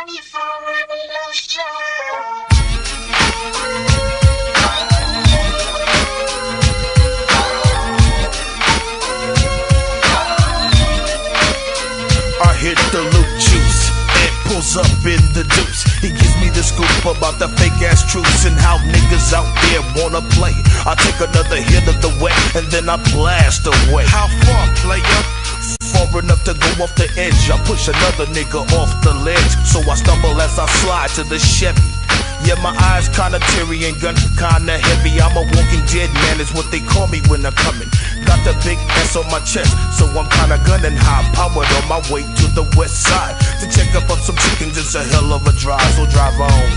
I hit the loot juice, it pulls up in the deuce. He gives me the scoop about the fake ass truths and how niggas out there wanna play. I take another hit of the wet and then I blast away. How far, player? Far enough to go off the edge. I push another nigga off the ledge, so I stumble as I slide to the Chevy. Yeah, my eyes kinda teary and gun kinda heavy. I'm a walking dead man, is what they call me when I'm coming. Got the big S on my chest, so I'm kinda gunning high powered on my way to the west side to check up on some chickens. It's a hell of a drive, so drive on.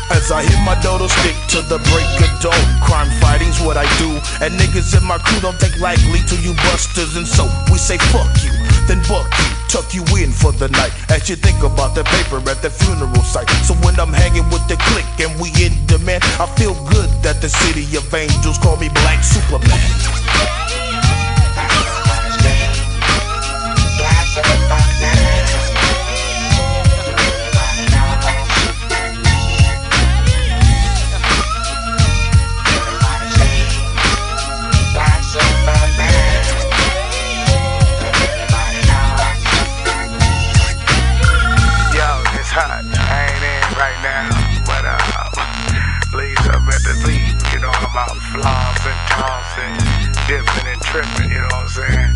As I hit my dodo stick to the break of dawn. Crime fighting's what I do, and niggas in my crew don't take lightly to you busters. And so we say fuck you, then buck you, tuck you in for the night as you think about the paper at the funeral site. So when I'm hanging with the clique and we in demand, I feel good that the city of angels call me Black Superman. Tripping, you know what I'm saying?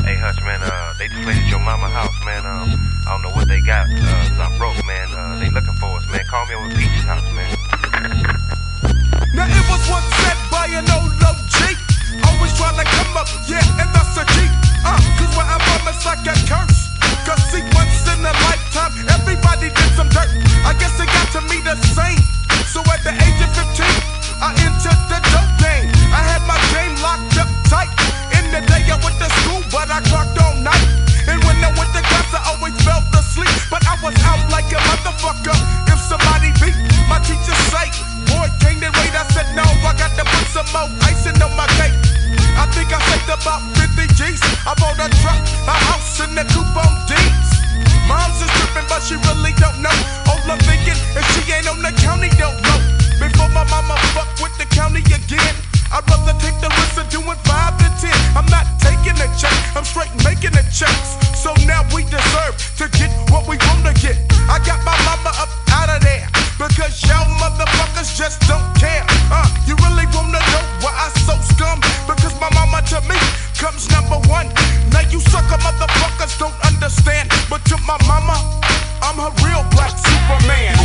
Hey Hutch, man, they just raided your mama house, man. I don't know what they got, 'cause I'm broke, man. They looking for us, man. Call me over at Peach's house, man. Now it was once said by an old OG, always trying to come up, yeah, and that's a G. 'Cause where I'm from, it's like a curse. 'Cause see, once in a lifetime, everybody did some dirt. I guess it got to me the same. So at the age of 15, I entered the dope game. I had my game locked up tight. In the day I went to school, but I clocked all night. And when I went to class, I always fell asleep. But I was out like a motherfucker. If somebody beat, my teacher say, boy, can't they wait? I said, no, I got to put some more icing on my cake. I think I saved about 50 G's. I bought a truck, a house, and a coupe on D's. Mom's is tripping, but she really don't know. All I'm thinking, if she ain't on the county, don't know. Before my mama fuck with the county again, I'd rather take the risk of doing 5 to 10. I'm not taking a check, I'm straight making the checks. So now we deserve to get what we wanna get. I got my mama up out of there, because y'all motherfuckers just don't care. You really wanna know why I so scum? Because my mama to me comes number one. Now you sucker motherfuckers don't understand, but to my mama, I'm her real Black Superman.